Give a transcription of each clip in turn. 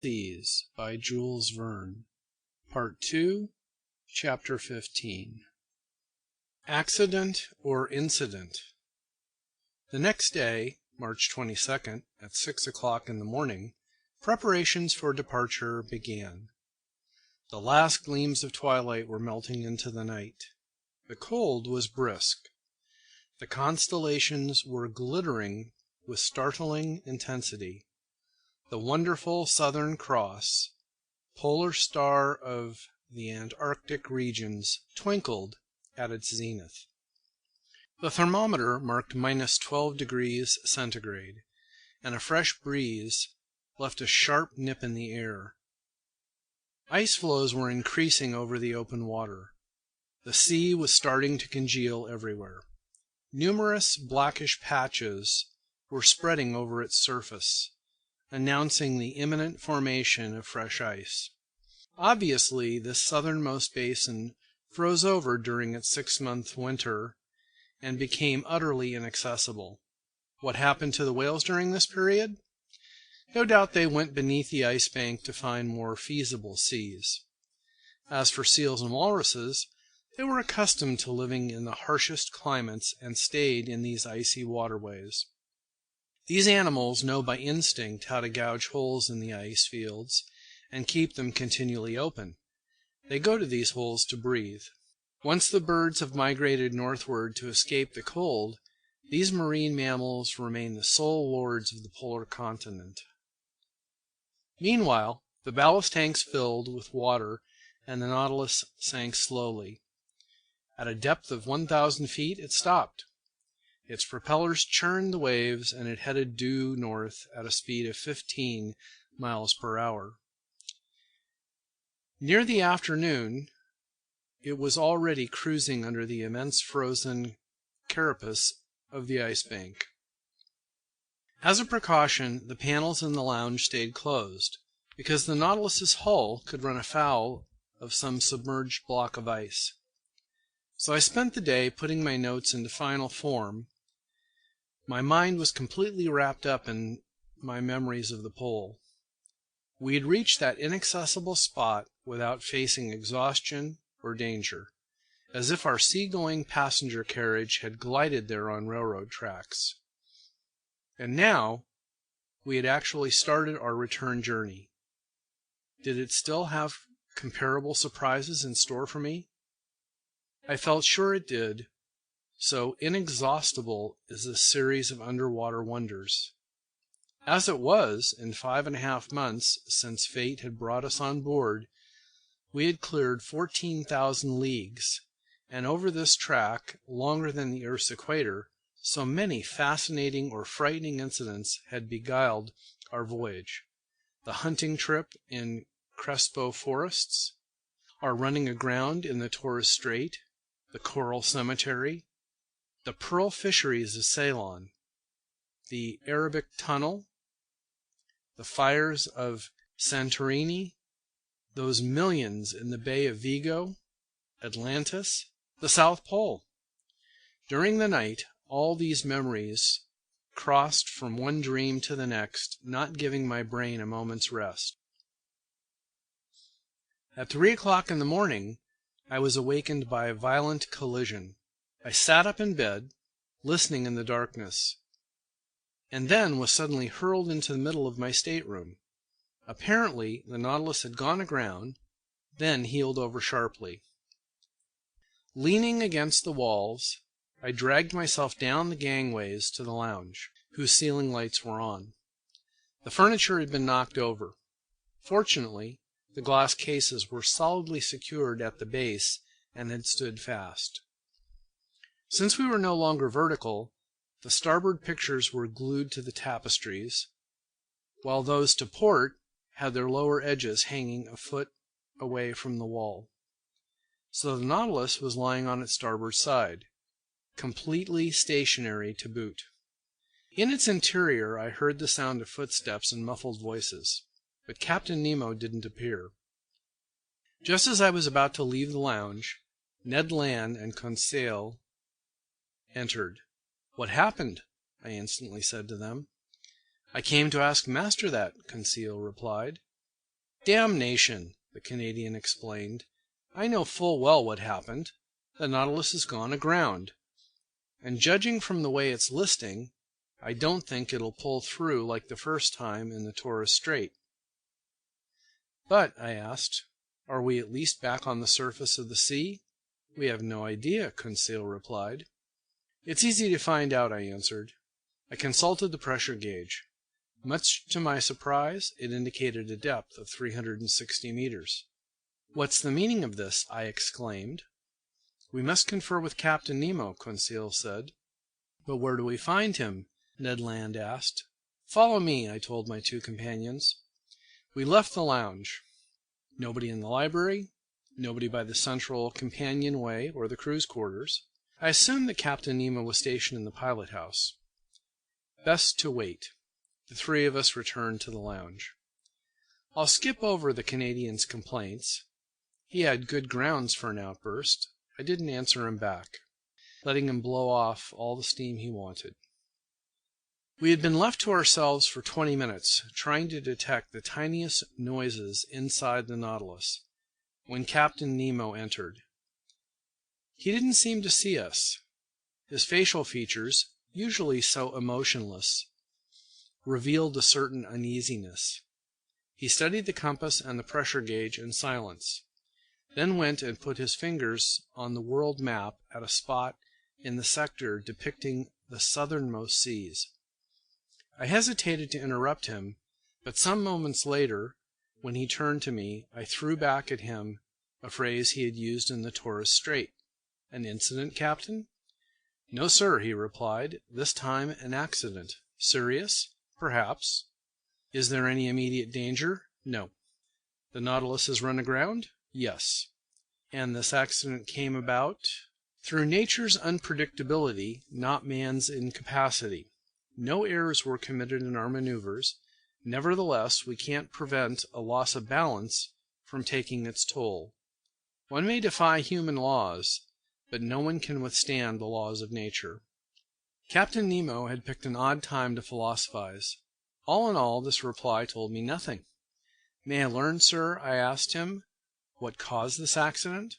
These by Jules Verne. Part 2, Chapter 15. Accident or Incident. The next day, March 22nd, at 6 o'clock in the morning, preparations for departure began. The last gleams of twilight were melting into the night. The cold was brisk. The constellations were glittering with startling intensity. The wonderful Southern Cross, polar star of the Antarctic regions, twinkled at its zenith. The thermometer marked -12 degrees centigrade, and a fresh breeze left a sharp nip in the air. Ice floes were increasing over the open water. The sea was starting to congeal everywhere. Numerous blackish patches were spreading over its surface, announcing the imminent formation of fresh ice. Obviously, this southernmost basin froze over during its 6-month winter and became utterly inaccessible. What happened to the whales during this period? No doubt they went beneath the ice bank to find more feasible seas. As for seals and walruses, they were accustomed to living in the harshest climates and stayed in these icy waterways. These animals know by instinct how to gouge holes in the ice fields and keep them continually open. They go to these holes to breathe. Once the birds have migrated northward to escape the cold, these marine mammals remain the sole lords of the polar continent. Meanwhile, the ballast tanks filled with water and the Nautilus sank slowly. At a depth of 1,000 feet, it stopped. Its propellers churned the waves, and it headed due north at a speed of 15 miles per hour. Near the afternoon, it was already cruising under the immense frozen carapace of the ice bank. As a precaution, the panels in the lounge stayed closed, because the Nautilus's hull could run afoul of some submerged block of ice. So I spent the day putting my notes into final form. My mind was completely wrapped up in my memories of the pole. We had reached that inaccessible spot without facing exhaustion or danger, as if our sea-going passenger carriage had glided there on railroad tracks. And now we had actually started our return journey. Did it still have comparable surprises in store for me? I felt sure it did. So inexhaustible is this series of underwater wonders. As it was, in 5.5 months since fate had brought us on board, we had cleared 14,000 leagues, and over this track, longer than the Earth's equator, so many fascinating or frightening incidents had beguiled our voyage. The hunting trip in Crespo forests, our running aground in the Torres Strait, the coral cemetery, the pearl fisheries of Ceylon, the Arabic tunnel, the fires of Santorini, those millions in the Bay of Vigo, Atlantis, the South Pole. During the night, all these memories crossed from one dream to the next, not giving my brain a moment's rest. At 3 o'clock in the morning, I was awakened by a violent collision. I sat up in bed, listening in the darkness, and then was suddenly hurled into the middle of my stateroom. Apparently, the Nautilus had gone aground, then heeled over sharply. Leaning against the walls, I dragged myself down the gangways to the lounge, whose ceiling lights were on. The furniture had been knocked over. Fortunately, the glass cases were solidly secured at the base and had stood fast. Since we were no longer vertical, the starboard pictures were glued to the tapestries, while those to port had their lower edges hanging a foot away from the wall. So the Nautilus was lying on its starboard side, completely stationary to boot. In its interior I heard the sound of footsteps and muffled voices, but Captain Nemo didn't appear. Just as I was about to leave the lounge, Ned Land and Conseil entered. "What happened?" I instantly said to them. "I came to ask master that," Conseil replied. "Damnation!" the Canadian explained. "I know full well what happened. The Nautilus has gone aground. And judging from the way it's listing, I don't think it'll pull through like the first time in the Torres Strait." "But," I asked, "are we at least back on the surface of the sea?" "We have no idea," Conseil replied. "It's easy to find out," I answered. I consulted the pressure gauge. Much to my surprise, it indicated a depth of 360 meters. "What's the meaning of this?" I exclaimed. "We must confer with Captain Nemo," Conseil said. "But where do we find him?" Ned Land asked. "Follow me," I told my two companions. We left the lounge. Nobody in the library, nobody by the central companionway or the crew's quarters. I assumed that Captain Nemo was stationed in the pilot house. Best to wait. The three of us returned to the lounge. I'll skip over the Canadian's complaints. He had good grounds for an outburst. I didn't answer him back, letting him blow off all the steam he wanted. We had been left to ourselves for 20 minutes, trying to detect the tiniest noises inside the Nautilus, when Captain Nemo entered. He didn't seem to see us. His facial features, usually so emotionless, revealed a certain uneasiness. He studied the compass and the pressure gauge in silence, then went and put his fingers on the world map at a spot in the sector depicting the southernmost seas. I hesitated to interrupt him, but some moments later, when he turned to me, I threw back at him a phrase he had used in the Torres Strait. "An incident, Captain?" "No, sir," he replied. "This time an accident. Serious? Perhaps. Is there any immediate danger? No. The Nautilus has run aground? Yes. And this accident came about through nature's unpredictability, not man's incapacity. No errors were committed in our maneuvers. Nevertheless, we can't prevent a loss of balance from taking its toll. One may defy human laws, but no one can withstand the laws of nature." Captain Nemo had picked an odd time to philosophize. All in all, this reply told me nothing. "May I learn, sir," I asked him, "what caused this accident?"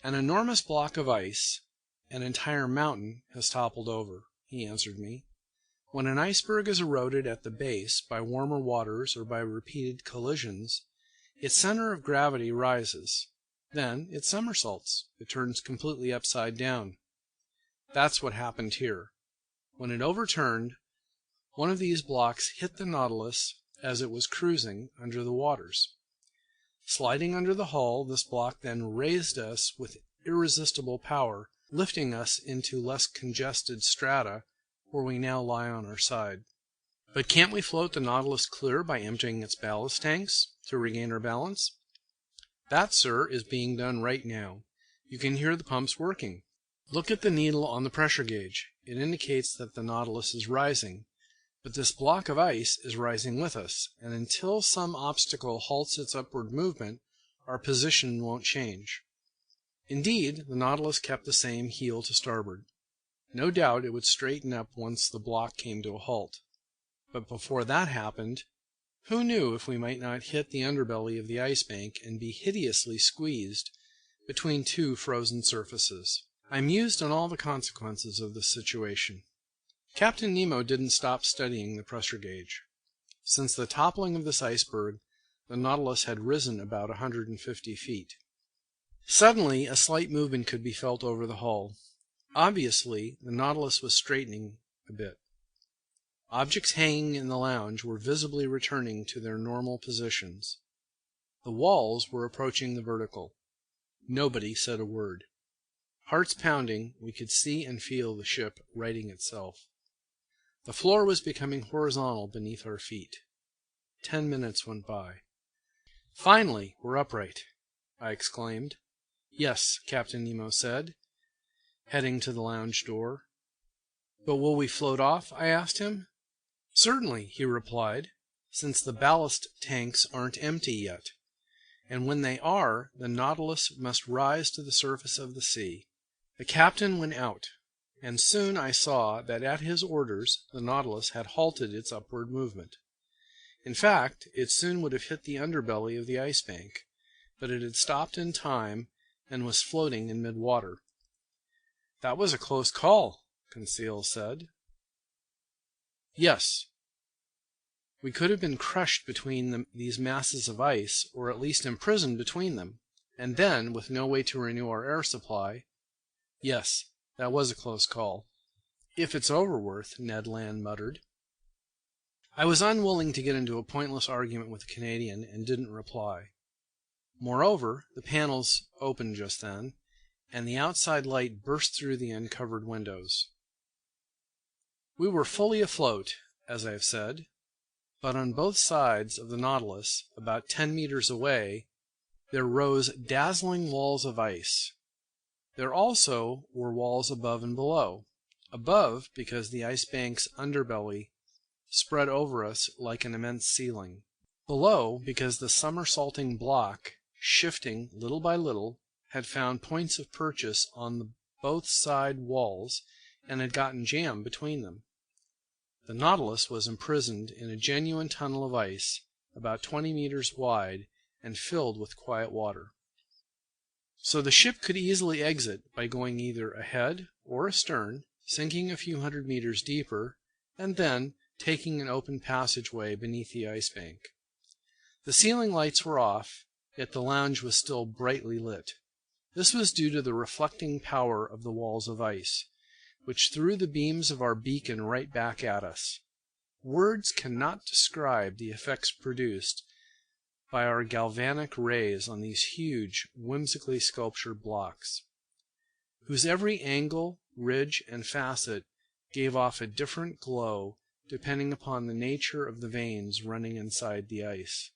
"An enormous block of ice, an entire mountain, has toppled over," he answered me. "When an iceberg is eroded at the base by warmer waters or by repeated collisions, its center of gravity rises. Then it somersaults. It turns completely upside down. That's what happened here. When it overturned, one of these blocks hit the Nautilus as it was cruising under the waters. Sliding under the hull, this block then raised us with irresistible power, lifting us into less congested strata, where we now lie on our side." "But can't we float the Nautilus clear by emptying its ballast tanks to regain our balance?" "That, sir, is being done right now. You can hear the pumps working. Look at the needle on the pressure gauge. It indicates that the Nautilus is rising. But this block of ice is rising with us, and until some obstacle halts its upward movement, our position won't change." Indeed, the Nautilus kept the same heel to starboard. No doubt it would straighten up once the block came to a halt. But before that happened, who knew if we might not hit the underbelly of the ice bank and be hideously squeezed between two frozen surfaces? I mused on all the consequences of the situation. Captain Nemo didn't stop studying the pressure gauge. Since the toppling of this iceberg, the Nautilus had risen about 150 feet. Suddenly, a slight movement could be felt over the hull. Obviously, the Nautilus was straightening a bit. Objects hanging in the lounge were visibly returning to their normal positions. The walls were approaching the vertical. Nobody said a word. Hearts pounding, we could see and feel the ship righting itself. The floor was becoming horizontal beneath our feet. 10 minutes went by. "Finally, we're upright," I exclaimed. "Yes," Captain Nemo said, heading to the lounge door. "But will we float off?" I asked him. "Certainly," he replied, "since the ballast tanks aren't empty yet. And when they are, the Nautilus must rise to the surface of the sea." The captain went out, and soon I saw that at his orders the Nautilus had halted its upward movement. In fact, it soon would have hit the underbelly of the ice bank, but it had stopped in time and was floating in mid-water. "That was a close call," Conseil said. "Yes. We could have been crushed between these masses of ice, or at least imprisoned between them. And then, with no way to renew our air supply—" "Yes, that was a close call." "If it's Overworth," Ned Land muttered. I was unwilling to get into a pointless argument with the Canadian, and didn't reply. Moreover, the panels opened just then, and the outside light burst through the uncovered windows. We were fully afloat, as I have said, but on both sides of the Nautilus, about 10 meters away, there rose dazzling walls of ice. There also were walls above and below. Above, because the ice bank's underbelly spread over us like an immense ceiling. Below, because the somersaulting block, shifting little by little, had found points of purchase on the both side walls and had gotten jammed between them. The Nautilus was imprisoned in a genuine tunnel of ice about 20 meters wide and filled with quiet water. So the ship could easily exit by going either ahead or astern, sinking a few hundred meters deeper, and then taking an open passageway beneath the ice bank. The ceiling lights were off, yet the lounge was still brightly lit. This was due to the reflecting power of the walls of ice, which threw the beams of our beacon right back at us. Words cannot describe the effects produced by our galvanic rays on these huge, whimsically sculptured blocks, whose every angle, ridge, and facet gave off a different glow depending upon the nature of the veins running inside the ice.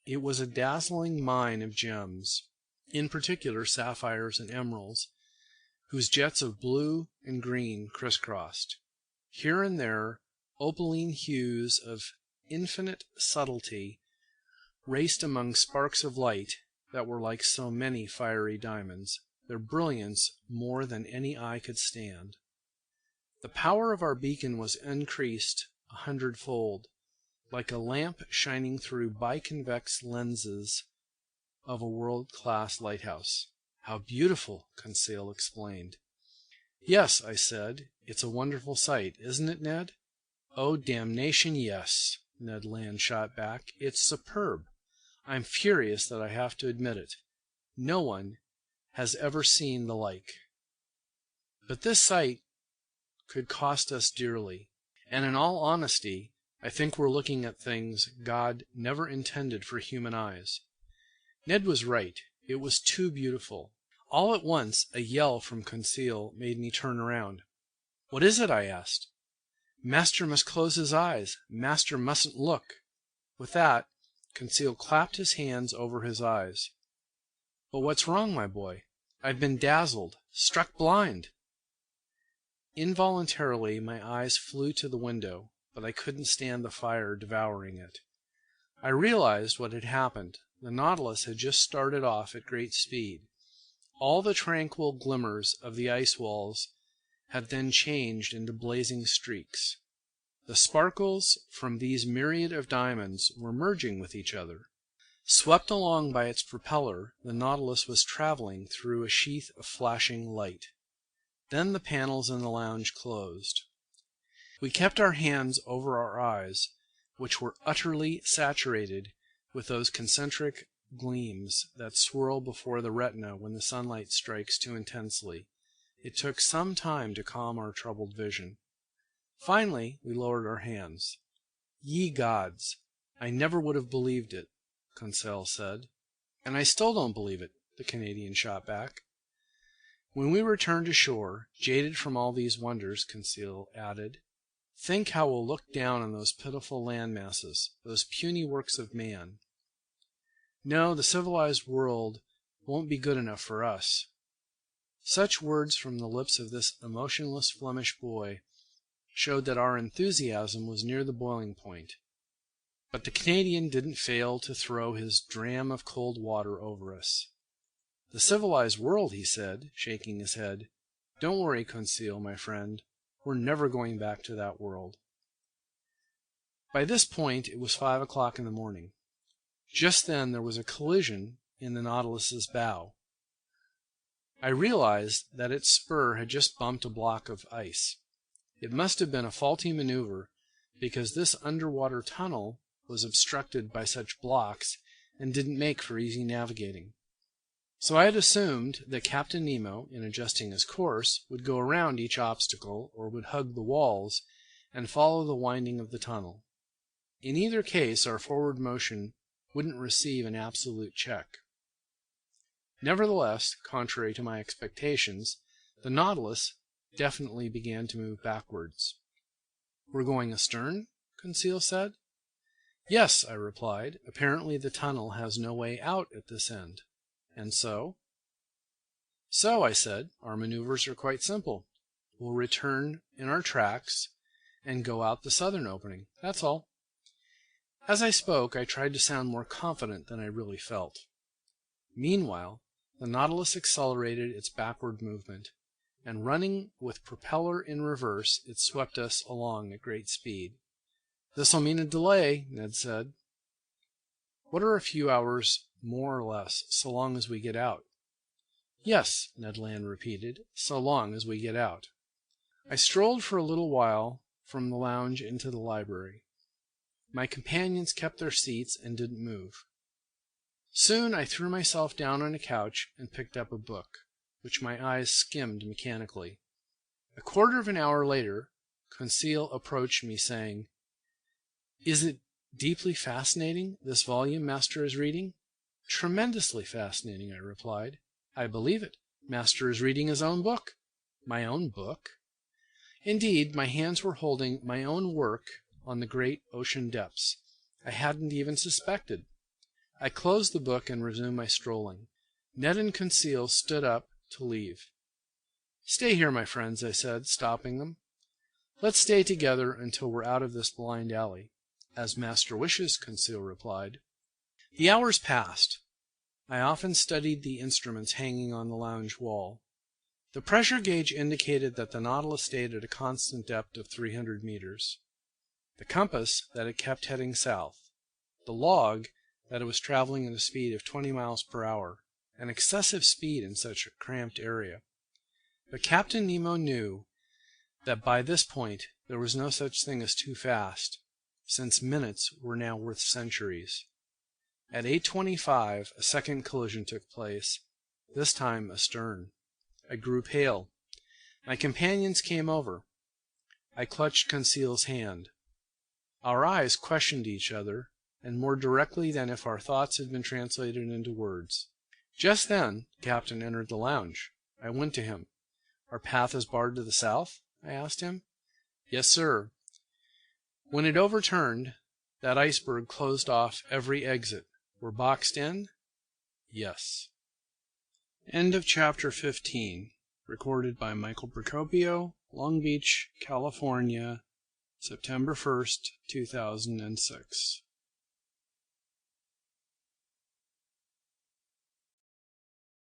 It was a dazzling mine of gems, in particular sapphires and emeralds, whose jets of blue and green crisscrossed. Here and there, opaline hues of infinite subtlety raced among sparks of light that were like so many fiery diamonds, their brilliance more than any eye could stand. The power of our beacon was increased 100-fold, like a lamp shining through biconvex lenses of a world-class lighthouse. "How beautiful!" Conseil explained. "Yes," I said. "It's a wonderful sight, isn't it, Ned?" "Oh, damnation, yes," Ned Land shot back. "It's superb. I'm furious that I have to admit it. No one has ever seen the like. But this sight could cost us dearly. And in all honesty, I think we're looking at things God never intended for human eyes." Ned was right. It was too beautiful. All at once a yell from Conseil made me turn around. "What is it?" I asked. "Master must close his eyes. Master mustn't look." With that, Conseil clapped his hands over his eyes. "But what's wrong, my boy?" "I've been dazzled, struck blind." Involuntarily my eyes flew to the window, but I couldn't stand the fire devouring it. I realized what had happened. The Nautilus had just started off at great speed. All the tranquil glimmers of the ice walls had then changed into blazing streaks. The sparkles from these myriad of diamonds were merging with each other. Swept along by its propeller, the Nautilus was traveling through a sheath of flashing light. Then the panels in the lounge closed. We kept our hands over our eyes, which were utterly saturated with those concentric gleams that swirl before the retina when the sunlight strikes too intensely. It took some time to calm our troubled vision. Finally, we lowered our hands. "Ye gods, I never would have believed it," Conseil said. "And I still don't believe it," the Canadian shot back. "When we return to shore, jaded from all these wonders," Conseil added, "think how we'll look down on those pitiful land masses, those puny works of man. No, the civilized world won't be good enough for us." Such words from the lips of this emotionless Flemish boy showed that our enthusiasm was near the boiling point. But the Canadian didn't fail to throw his dram of cold water over us. "The civilized world," he said, shaking his head. "Don't worry, Conseil, my friend. We're never going back to that world." By this point it was 5 o'clock in the morning. Just then there was a collision in the Nautilus's bow. I realized that its spur had just bumped a block of ice. It must have been a faulty maneuver, because this underwater tunnel was obstructed by such blocks and didn't make for easy navigating. So I had assumed that Captain Nemo, in adjusting his course, would go around each obstacle or would hug the walls and follow the winding of the tunnel. In either case, our forward motion wouldn't receive an absolute check. Nevertheless, contrary to my expectations, the Nautilus definitely began to move backwards. "We're going astern?" Conseil said. "Yes," I replied. "Apparently the tunnel has no way out at this end." "And so?" "So," I said, "our maneuvers are quite simple. We'll return in our tracks and go out the southern opening. That's all." As I spoke, I tried to sound more confident than I really felt. Meanwhile, the Nautilus accelerated its backward movement, and running with propeller in reverse, it swept us along at great speed. "This'll mean a delay," Ned said. "What are a few hours more or less, so long as we get out?" "Yes," Ned Land repeated, "so long as we get out." I strolled for a little while from the lounge into the library. My companions kept their seats and didn't move. Soon I threw myself down on a couch and picked up a book, which my eyes skimmed mechanically. A quarter of an hour later, Conseil approached me, saying, "Is it deeply fascinating, this volume Master is reading?" "Tremendously fascinating," I replied. "I believe it. Master is reading his own book." "My own book?" Indeed, my hands were holding my own work on the great ocean depths. I hadn't even suspected. I closed the book and resumed my strolling. Ned and Conseil stood up to leave. "Stay here, my friends," I said, stopping them. "Let's stay together until we're out of this blind alley." "As master wishes," Conseil replied. The hours passed. I often studied the instruments hanging on the lounge wall. The pressure gauge indicated that the Nautilus stayed at a constant depth of 300 meters. The compass that it kept heading south. The log that it was traveling at a speed of 20 miles per hour, an excessive speed in such a cramped area. But Captain Nemo knew that by this point there was no such thing as too fast, since minutes were now worth centuries. At 8:25 a second collision took place, this time astern. I grew pale. My companions came over. I clutched Conseil's hand. Our eyes questioned each other, and more directly than if our thoughts had been translated into words. Just then the captain entered the lounge. I went to him. "Our path is barred to the south?" I asked him. "Yes, sir. When it overturned, that iceberg closed off every exit. We're boxed in?" "Yes." End of chapter 15. Recorded by Michael Procopio, Long Beach, California, September 1st, 2006.